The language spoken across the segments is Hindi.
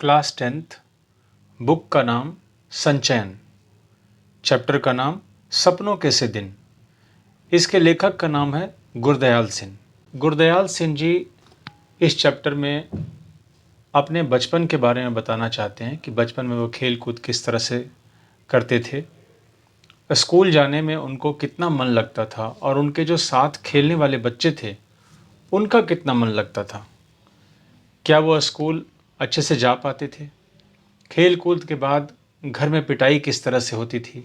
Class 10th। बुक का नाम संचयन। चैप्टर का नाम सपनों के से दिन। इसके लेखक का नाम है गुरदयाल सिंह। गुरदयाल सिंह जी इस चैप्टर में अपने बचपन के बारे में बताना चाहते हैं कि बचपन में वो खेल कूद किस तरह से करते थे, स्कूल जाने में उनको कितना मन लगता था और उनके जो साथ खेलने वाले बच्चे थे उनका कितना मन लगता था। क्या वो स्कूल अच्छे से जा पाते थे? खेल कूद के बाद घर में पिटाई किस तरह से होती थी,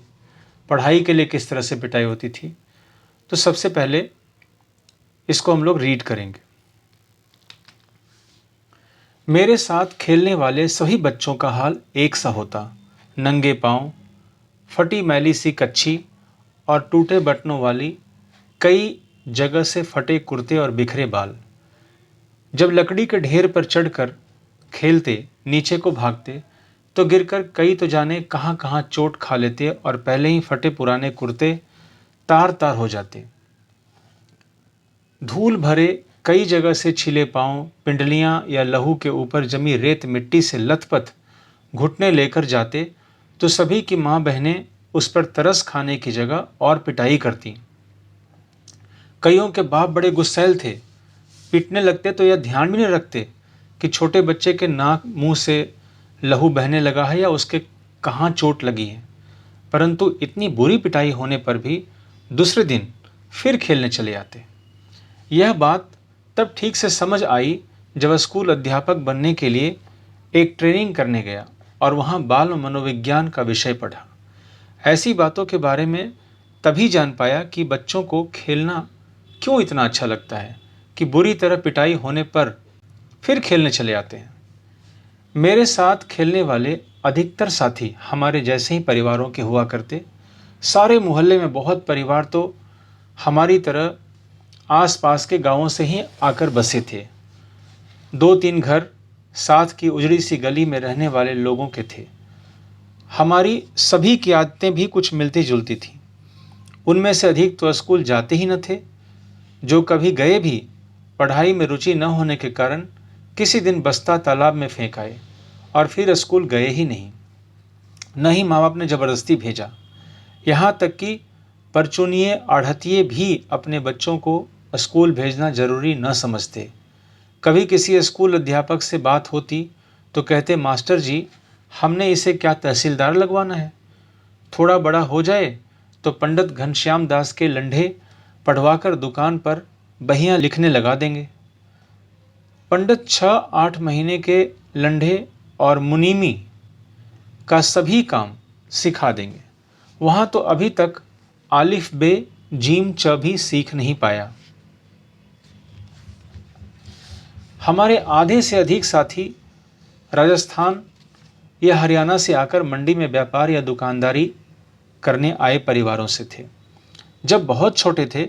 पढ़ाई के लिए किस तरह से पिटाई होती थी। तो सबसे पहले इसको हम लोग रीड करेंगे। मेरे साथ खेलने वाले सभी बच्चों का हाल एक सा होता, नंगे पांव, फटी मैली सी कच्छी और टूटे बटनों वाली कई जगह से फटे कुर्ते और बिखरे बाल। जब लकड़ी के ढेर पर चढ़कर खेलते, नीचे को भागते तो गिरकर कई तो जाने कहां कहां चोट खा लेते और पहले ही फटे पुराने कुर्ते तार तार हो जाते। धूल भरे कई जगह से छिले पांव, पिंडलियां या लहू के ऊपर जमी रेत मिट्टी से लथपथ घुटने लेकर जाते तो सभी की मां बहनें उस पर तरस खाने की जगह और पिटाई करती। कईयों के बाप बड़े गुस्सैल थे, पीटने लगते तो यह ध्यान भी नहीं रखते कि छोटे बच्चे के नाक मुंह से लहू बहने लगा है या उसके कहाँ चोट लगी है। परंतु इतनी बुरी पिटाई होने पर भी दूसरे दिन फिर खेलने चले आते। यह बात तब ठीक से समझ आई जब स्कूल अध्यापक बनने के लिए एक ट्रेनिंग करने गया और वहाँ बाल मनोविज्ञान का विषय पढ़ा। ऐसी बातों के बारे में तभी जान पाया कि बच्चों को खेलना क्यों इतना अच्छा लगता है कि बुरी तरह पिटाई होने पर फिर खेलने चले आते हैं। मेरे साथ खेलने वाले अधिकतर साथी हमारे जैसे ही परिवारों के हुआ करते। सारे मोहल्ले में बहुत परिवार तो हमारी तरह आसपास के गांवों से ही आकर बसे थे। 2-3 घर साथ की उजड़ी सी गली में रहने वाले लोगों के थे। हमारी सभी की आदतें भी कुछ मिलती जुलती थीं। उनमें से अधिक तो स्कूल जाते ही न थे। जो कभी गए भी पढ़ाई में रुचि न होने के कारण किसी दिन बस्ता तालाब में फेंक आए और फिर स्कूल गए ही नहीं। न ही माँ बाप ने जबरदस्ती भेजा। यहाँ तक कि परचुनिये आढ़तिये भी अपने बच्चों को स्कूल भेजना जरूरी न समझते। कभी किसी स्कूल अध्यापक से बात होती तो कहते, मास्टर जी, हमने इसे क्या तहसीलदार लगवाना है? थोड़ा बड़ा हो जाए तो पंडित घनश्याम दास के लंढे पढ़वाकर दुकान पर बहियां लिखने लगा देंगे। पंडित 6-8 महीने के लंढे और मुनीमी का सभी काम सिखा देंगे। वहां तो अभी तक आलिफ बे जीम च भी सीख नहीं पाया। हमारे आधे से अधिक साथी राजस्थान या हरियाणा से आकर मंडी में व्यापार या दुकानदारी करने आए परिवारों से थे। जब बहुत छोटे थे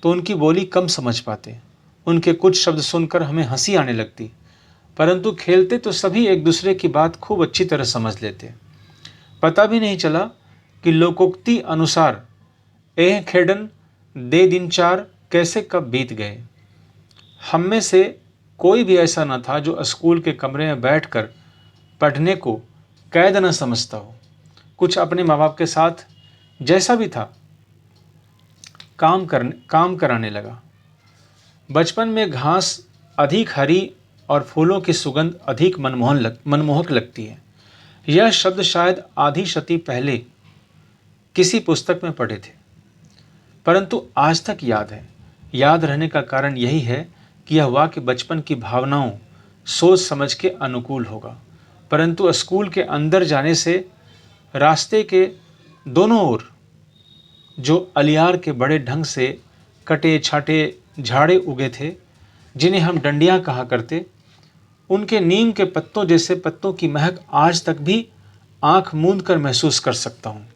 तो उनकी बोली कम समझ पाते। उनके कुछ शब्द सुनकर हमें हंसी आने लगती, परंतु खेलते तो सभी एक दूसरे की बात खूब अच्छी तरह समझ लेते। पता भी नहीं चला कि लोकोक्ति अनुसार एह खेडन दे दिन चार कैसे कब बीत गए। हम में से कोई भी ऐसा न था जो स्कूल के कमरे में बैठकर पढ़ने को कैद न समझता हो। कुछ अपने माँ बाप के साथ जैसा भी था काम कराने लगा। बचपन में घास अधिक हरी और फूलों की सुगंध अधिक मनमोहक लगती है। यह शब्द शायद आधी शती पहले किसी पुस्तक में पढ़े थे, परंतु आज तक याद है। याद रहने का कारण यही है कि यह वाक्य बचपन की भावनाओं सोच समझ के अनुकूल होगा। परंतु स्कूल के अंदर जाने से रास्ते के दोनों ओर जो अलियार के बड़े ढंग से कटे छाटे झाड़े उगे थे, जिन्हें हम डंडियां कहा करते, उनके नीम के पत्तों जैसे पत्तों की महक आज तक भी आंख मूंद कर महसूस कर सकता हूँ।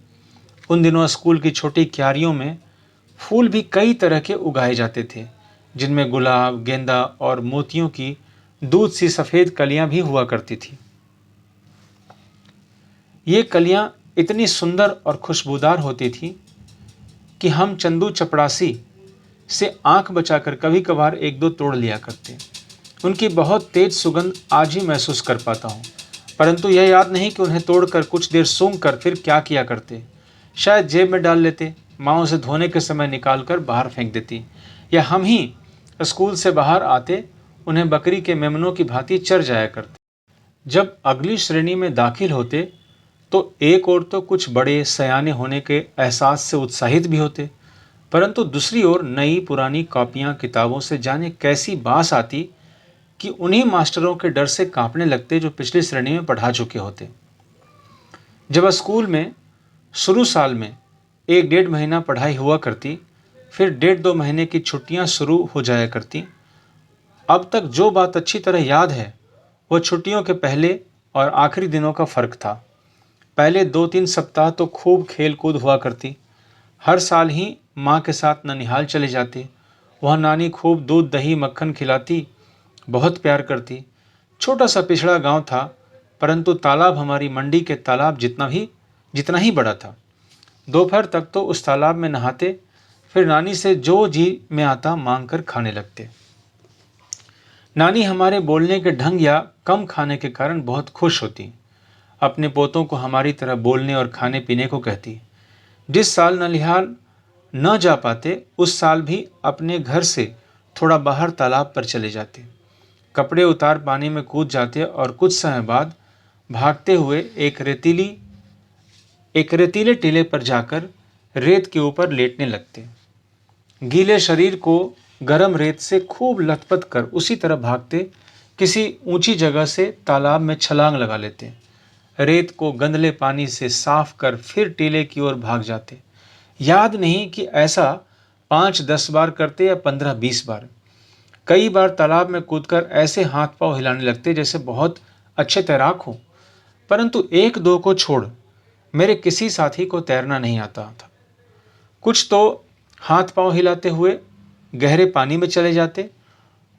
उन दिनों स्कूल की छोटी क्यारियों में फूल भी कई तरह के उगाए जाते थे, जिनमें गुलाब, गेंदा और मोतियों की दूध सी सफ़ेद कलियां भी हुआ करती थी। ये कलियां इतनी सुंदर और खुशबूदार होती थी कि हम चंदू चपड़ासी से आंख बचाकर कभी कभार 1-2 तोड़ लिया करते। उनकी बहुत तेज सुगंध आज ही महसूस कर पाता हूँ, परंतु यह याद नहीं कि उन्हें तोड़कर कुछ देर सूंघ कर फिर क्या किया करते। शायद जेब में डाल लेते, माँ उसे धोने के समय निकालकर बाहर फेंक देती, या हम ही स्कूल से बाहर आते उन्हें बकरी के मेमनों की भांति चर जाया करते। जब अगली श्रेणी में दाखिल होते तो एक ओर तो कुछ बड़े सयाने होने के एहसास से उत्साहित भी होते, परंतु दूसरी ओर नई पुरानी कॉपियां किताबों से जाने कैसी बास आती कि उन्हीं मास्टरों के डर से कांपने लगते जो पिछली श्रेणी में पढ़ा चुके होते। जब स्कूल में शुरू साल में 1-1.5 महीना पढ़ाई हुआ करती, फिर 1.5-2 महीने की छुट्टियां शुरू हो जाया करती। अब तक जो बात अच्छी तरह याद है वह छुट्टियों के पहले और आखिरी दिनों का फर्क था। पहले 2-3 सप्ताह तो खूब खेल कूद हुआ करती। हर साल ही माँ के साथ ननिहाल चले जाते। वह नानी खूब दूध दही मक्खन खिलाती, बहुत प्यार करती। छोटा सा पिछड़ा गांव था, परंतु तालाब हमारी मंडी के तालाब जितना ही बड़ा था। दोपहर तक तो उस तालाब में नहाते, फिर नानी से जो जी में आता मांग कर खाने लगते। नानी हमारे बोलने के ढंग या कम खाने के कारण बहुत खुश होती। अपने पोतों को हमारी तरह बोलने और खाने पीने को कहती। जिस साल ननिहाल न जा पाते उस साल भी अपने घर से थोड़ा बाहर तालाब पर चले जाते, कपड़े उतार पानी में कूद जाते और कुछ समय बाद भागते हुए एक रेतीले टीले पर जाकर रेत के ऊपर लेटने लगते। गीले शरीर को गर्म रेत से खूब लथपथ कर उसी तरह भागते किसी ऊंची जगह से तालाब में छलांग लगा लेते। रेत को गंदले पानी से साफ कर फिर टीले की ओर भाग जाते। याद नहीं कि ऐसा 5-10 बार करते या 15-20 बार। कई बार तालाब में कूदकर ऐसे हाथ पांव हिलाने लगते जैसे बहुत अच्छे तैराक हो, परंतु 1-2 को छोड़ मेरे किसी साथी को तैरना नहीं आता था। कुछ तो हाथ पांव हिलाते हुए गहरे पानी में चले जाते,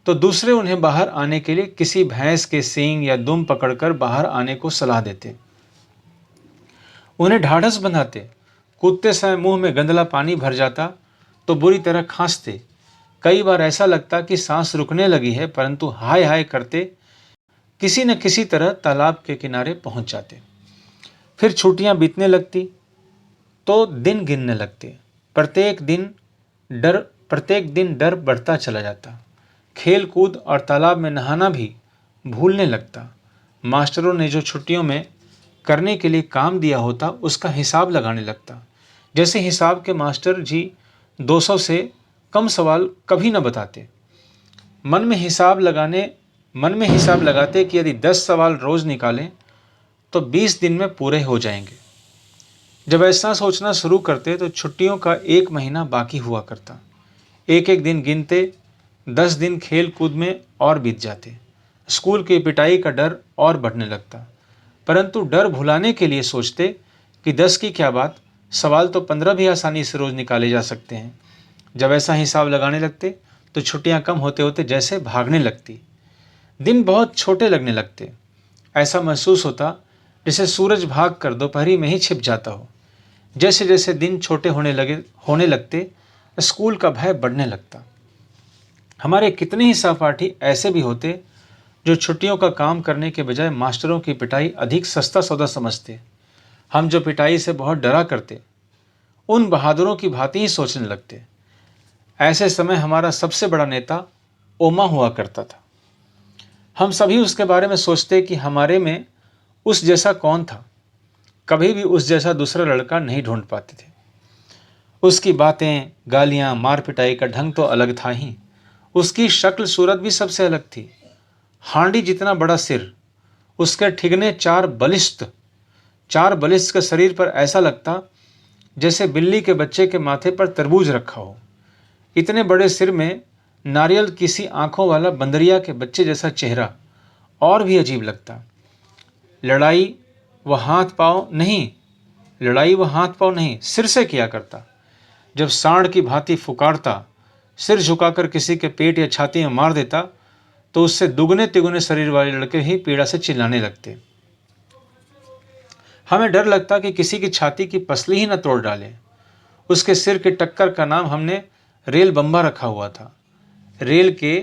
तो दूसरे उन्हें बाहर आने के लिए किसी भैंस के सींग या दुम पकड़कर बाहर आने को सलाह देते। उन्हें ढाढ़स बंधाते। कूदते समय मुंह में गंदला पानी भर जाता तो बुरी तरह खांसते। कई बार ऐसा लगता कि सांस रुकने लगी है, परंतु हाय हाय करते किसी न किसी तरह तालाब के किनारे पहुंच जाते। फिर छुट्टियां बीतने लगती तो दिन गिनने लगते। प्रत्येक दिन डर बढ़ता चला जाता। खेल कूद और तालाब में नहाना भी भूलने लगता। मास्टरों ने जो छुट्टियों में करने के लिए काम दिया होता उसका हिसाब लगाने लगता। जैसे हिसाब के मास्टर जी 200 से कम सवाल कभी न बताते। मन में हिसाब लगाते कि यदि 10 सवाल रोज निकालें तो 20 दिन में पूरे हो जाएंगे। जब ऐसा सोचना शुरू करते तो छुट्टियों का 1 महीना बाकी हुआ करता। एक एक दिन गिनते 10 दिन खेल कूद में और बीत जाते। स्कूल की पिटाई का डर और बढ़ने लगता, परंतु डर भुलाने के लिए सोचते कि 10 की क्या बात, सवाल तो 15 भी आसानी से रोज निकाले जा सकते हैं। जब ऐसा हिसाब लगाने लगते तो छुट्टियां कम होते होते जैसे भागने लगती। दिन बहुत छोटे लगने लगते। ऐसा महसूस होता जैसे सूरज भागकर दोपहरी में ही छिप जाता हो। जैसे जैसे दिन छोटे होने लगते स्कूल का भय बढ़ने लगता। हमारे कितने ही सहपाठी ऐसे भी होते जो छुट्टियों का काम करने के बजाय मास्टरों की पिटाई अधिक सस्ता सौदा समझते। हम जो पिटाई से बहुत डरा करते उन बहादुरों की भांति ही सोचने लगते। ऐसे समय हमारा सबसे बड़ा नेता ओमा हुआ करता था। हम सभी उसके बारे में सोचते कि हमारे में उस जैसा कौन था। कभी भी उस जैसा दूसरा लड़का नहीं ढूंढ पाते थे। उसकी बातें, गालियां, मार पिटाई का ढंग तो अलग था ही, उसकी शक्ल सूरत भी सबसे अलग थी। हांडी जितना बड़ा सिर, उसके ठिगने 4 बलिष्ठ के शरीर पर ऐसा लगता जैसे बिल्ली के बच्चे के माथे पर तरबूज रखा हो। इतने बड़े सिर में नारियल किसी आंखों वाला बंदरिया के बच्चे जैसा चेहरा और भी अजीब लगता। लड़ाई वह हाथ पांव नहीं सिर से किया करता। जब सांड की भांति फुकारता, सिर झुकाकर किसी के पेट या छाती में मार देता तो उससे दुगने तिगुने शरीर वाले लड़के ही पीड़ा से चिल्लाने लगते। हमें डर लगता कि किसी की छाती की पसली ही न तोड़ डाले। उसके सिर के टक्कर का नाम हमने रेल बम्बा रखा हुआ था। रेल के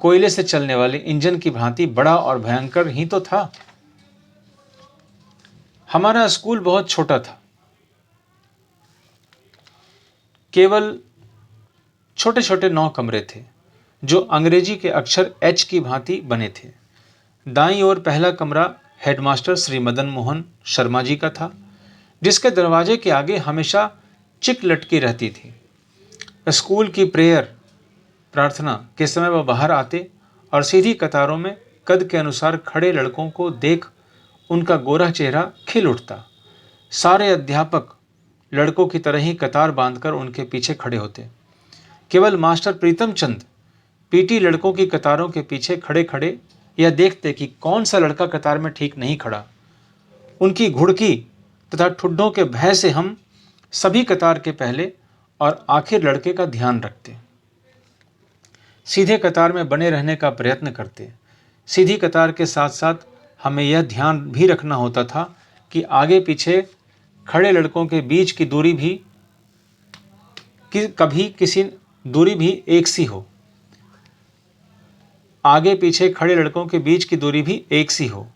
कोयले से चलने वाले इंजन की भांति बड़ा और भयंकर ही तो था। हमारा स्कूल बहुत छोटा था, केवल छोटे छोटे 9 कमरे थे जो अंग्रेजी के अक्षर एच की भांति बने थे। दाईं ओर पहला कमरा हेडमास्टर श्री मदन मोहन शर्मा जी का था, जिसके दरवाजे के आगे हमेशा चिक लटकी रहती थी। स्कूल की प्रार्थना के समय वह बाहर आते और सीधी कतारों में कद के अनुसार खड़े लड़कों को देख उनका गोरा चेहरा खिल उठता। सारे अध्यापक लड़कों की तरह ही कतार बांधकर उनके पीछे खड़े होते। केवल मास्टर प्रीतम चंद पीटी लड़कों की कतारों के पीछे खड़े खड़े यह देखते कि कौन सा लड़का कतार में ठीक नहीं खड़ा। उनकी घुड़की तथा ठुड्डों के भय से हम सभी कतार के पहले और आखिर लड़के का ध्यान रखते, सीधे कतार में बने रहने का प्रयत्न करते। सीधी कतार के साथ साथ हमें यह ध्यान भी रखना होता था कि आगे पीछे खड़े लड़कों के बीच की दूरी भी कभी किसी दूरी भी एक सी हो। आगे पीछे खड़े लड़कों के बीच की दूरी भी एक सी हो।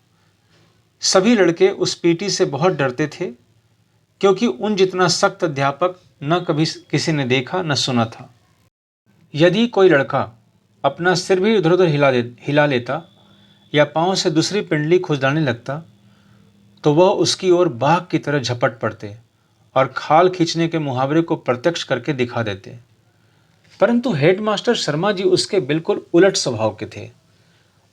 सभी लड़के उस पीटी से बहुत डरते थे, क्योंकि उन जितना सख्त अध्यापक न कभी किसी ने देखा न सुना था। यदि कोई लड़का अपना सिर भी उधर उधर हिला लेता या पांव से दूसरी पिंडली खुजलाने लगता तो वह उसकी ओर बाघ की तरह झपट पड़ते और खाल खींचने के मुहावरे को प्रत्यक्ष करके दिखा देते। परंतु हेडमास्टर शर्मा जी उसके बिल्कुल उलट स्वभाव के थे।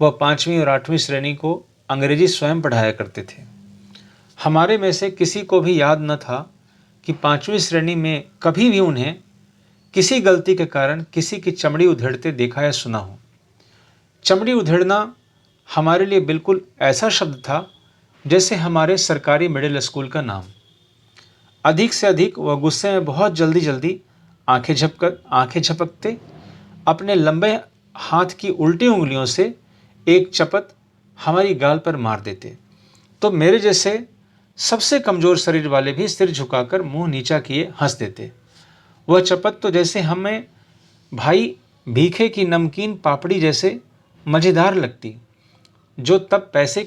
वह 5वीं और 8वीं श्रेणी को अंग्रेजी स्वयं पढ़ाया करते थे। हमारे में से किसी को भी याद न था कि 5वीं श्रेणी में कभी भी उन्हें किसी गलती के कारण किसी की चमड़ी उधेड़ते देखा या सुना हो। चमड़ी उधेड़ना हमारे लिए बिल्कुल ऐसा शब्द था जैसे हमारे सरकारी मिडिल स्कूल का नाम। अधिक से अधिक वह गुस्से में बहुत जल्दी जल्दी आंखें झपकते अपने लंबे हाथ की उल्टी उंगलियों से एक चपत हमारी गाल पर मार देते, तो मेरे जैसे सबसे कमजोर शरीर वाले भी सिर झुकाकर मुंह नीचा किए हंस देते। वह चपत तो जैसे हमें भाई भीखे की नमकीन पापड़ी जैसे मज़ेदार लगती, जो तब पैसे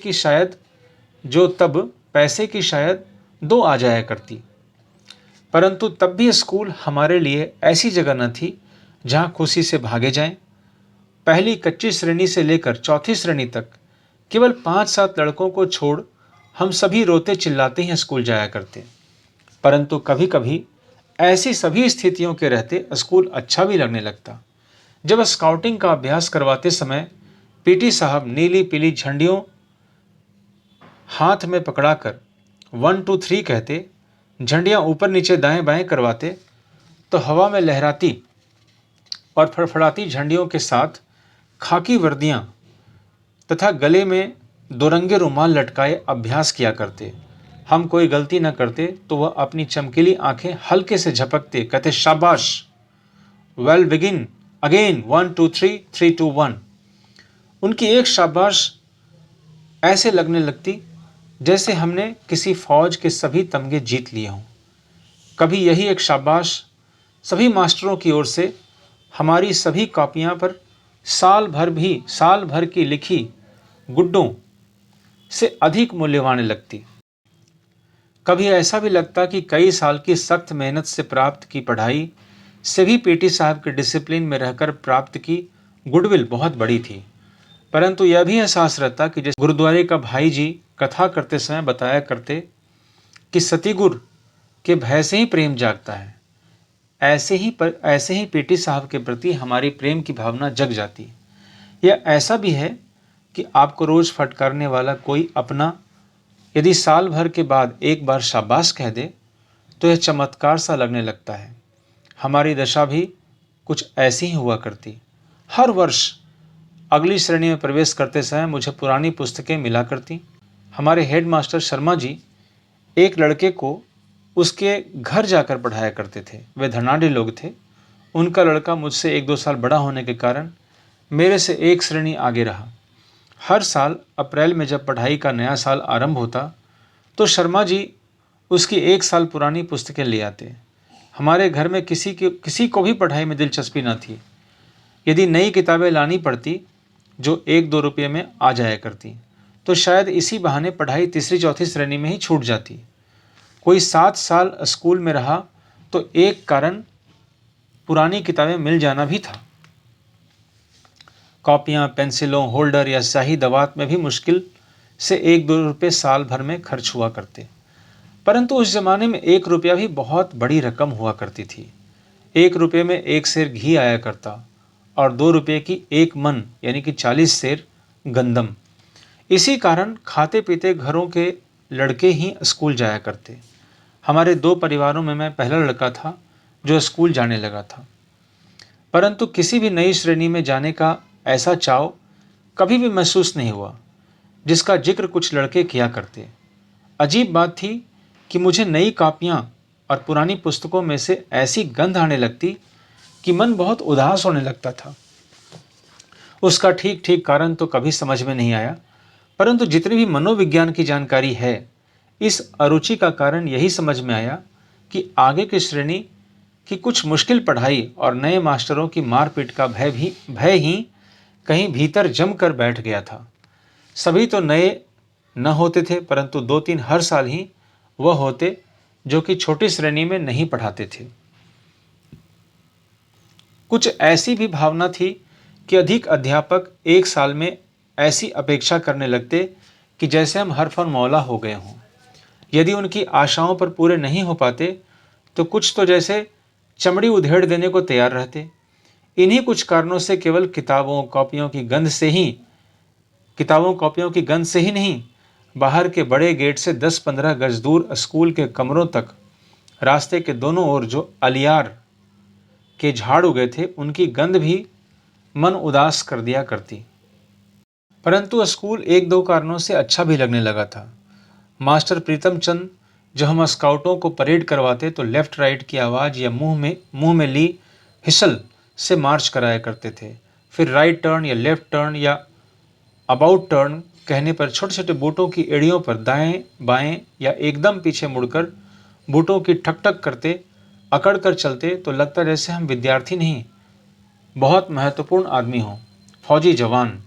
की शायद 2 आ जाया करती। परंतु तब भी स्कूल हमारे लिए ऐसी जगह न थी जहाँ खुशी से भागे जाएं। पहली कच्ची श्रेणी से लेकर चौथी श्रेणी तक केवल 5-7 लड़कों को छोड़ हम सभी रोते चिल्लाते ही स्कूल जाया करते। परंतु कभी कभी ऐसी सभी स्थितियों के रहते स्कूल अच्छा भी लगने लगता। जब स्काउटिंग का अभ्यास करवाते समय पीटी साहब नीली पीली झंडियों हाथ में पकड़ाकर 1 2 3 कहते, झंडियां ऊपर नीचे दाएं बाएं करवाते, तो हवा में लहराती और फड़फड़ाती झंडियों के साथ खाकी वर्दियां तथा गले में 2 रंगे रुमाल लटकाए अभ्यास किया करते। हम कोई गलती न करते तो वह अपनी चमकीली आंखें हल्के से झपकते, कहते शाबाश, वेल बिगिन अगेन 1 2 3 3 2 1। उनकी एक शाबाश ऐसे लगने लगती जैसे हमने किसी फौज के सभी तमगे जीत लिए हों। कभी यही एक शाबाश सभी मास्टरों की ओर से हमारी सभी कॉपियां पर साल भर की लिखी गुड्डों से अधिक मूल्यवान लगती। कभी ऐसा भी लगता कि कई साल की सख्त मेहनत से प्राप्त की पढ़ाई से भी पीटी साहब के डिसिप्लिन में रहकर प्राप्त की गुडविल बहुत बड़ी थी। परंतु यह भी एहसास रहता कि जैसे गुरुद्वारे का भाई जी कथा करते समय बताया करते कि सतीगुर के भय से ही प्रेम जागता है, ऐसे ही पीटी साहब के प्रति हमारी प्रेम की भावना जग जाती। यह ऐसा भी है कि आपको रोज फटकारने वाला कोई अपना यदि साल भर के बाद एक बार शाबाश कह दे तो यह चमत्कार सा लगने लगता है। हमारी दशा भी कुछ ऐसी ही हुआ करती। हर वर्ष अगली श्रेणी में प्रवेश करते समय मुझे पुरानी पुस्तकें मिला करती। हमारे हेडमास्टर शर्मा जी एक लड़के को उसके घर जाकर पढ़ाया करते थे। वे धनाढ़ लोग थे। उनका लड़का मुझसे 1-2 साल बड़ा होने के कारण मेरे से एक श्रेणी आगे रहा। हर साल अप्रैल में जब पढ़ाई का नया साल आरंभ होता तो शर्मा जी उसकी 1 साल पुरानी पुस्तकें ले आते। हमारे घर में किसी को भी पढ़ाई में दिलचस्पी न थी। यदि नई किताबें लानी पड़ती जो 1-2 रुपये में आ जाया करती, तो शायद इसी बहाने पढ़ाई तीसरी चौथी श्रेणी में ही छूट जाती। कोई 7 साल स्कूल में रहा तो एक कारण पुरानी किताबें मिल जाना भी था। कॉपियां, पेंसिलों, होल्डर या स्याही दवात में भी मुश्किल से 1-2 रुपये साल भर में खर्च हुआ करते। परंतु उस जमाने में 1 रुपया भी बहुत बड़ी रकम हुआ करती थी। 1 रुपये में 1 सेर घी आया करता और 2 रुपये की 1 मन यानी कि 40 सेर गंदम। इसी कारण खाते पीते घरों के लड़के ही स्कूल जाया करते। हमारे 2 परिवारों में मैं पहला लड़का था जो स्कूल जाने लगा था। परंतु किसी भी नई श्रेणी में जाने का ऐसा चाव कभी भी महसूस नहीं हुआ जिसका जिक्र कुछ लड़के किया करते। अजीब बात थी कि मुझे नई कॉपियां और पुरानी पुस्तकों में से ऐसी गंध आने लगती कि मन बहुत उदास होने लगता था। उसका ठीक ठीक कारण तो कभी समझ में नहीं आया, परंतु जितनी भी मनोविज्ञान की जानकारी है, इस अरुचि का कारण यही समझ में आया कि आगे की श्रेणी की कुछ मुश्किल पढ़ाई और नए मास्टरों की मारपीट का भय ही कहीं भीतर जमकर बैठ गया था। सभी तो नए न होते थे, परंतु 2-3 हर साल ही वह होते जो कि छोटी श्रेणी में नहीं पढ़ाते थे। कुछ ऐसी भी भावना थी कि अधिक अध्यापक एक साल में ऐसी अपेक्षा करने लगते कि जैसे हम हर फन मौला हो गए हों। यदि उनकी आशाओं पर पूरे नहीं हो पाते तो कुछ तो जैसे चमड़ी उधेड़ देने को तैयार रहते। इन्हीं कुछ कारणों से केवल किताबों कॉपियों की गंध से ही नहीं, बाहर के बड़े गेट से 10-15 गज दूर स्कूल के कमरों तक रास्ते के दोनों ओर जो अलियार के झाड़ उगे थे, उनकी गंध भी मन उदास कर दिया करती। परंतु स्कूल 1-2 कारणों से अच्छा भी लगने लगा था। मास्टर प्रीतम चंद जो हम स्काउटों को परेड करवाते तो लेफ्ट राइट की आवाज़ या मुंह में ली हिसल से मार्च कराया करते थे। फिर राइट टर्न या लेफ्ट टर्न या अबाउट टर्न कहने पर छोटे छोटे बूटों की एड़ियों पर दाएं बाएं या एकदम पीछे मुड़कर बूटों की ठक ठक करते अकड़ कर चलते तो लगता जैसे हम विद्यार्थी नहीं बहुत महत्वपूर्ण आदमी हों, फौजी जवान।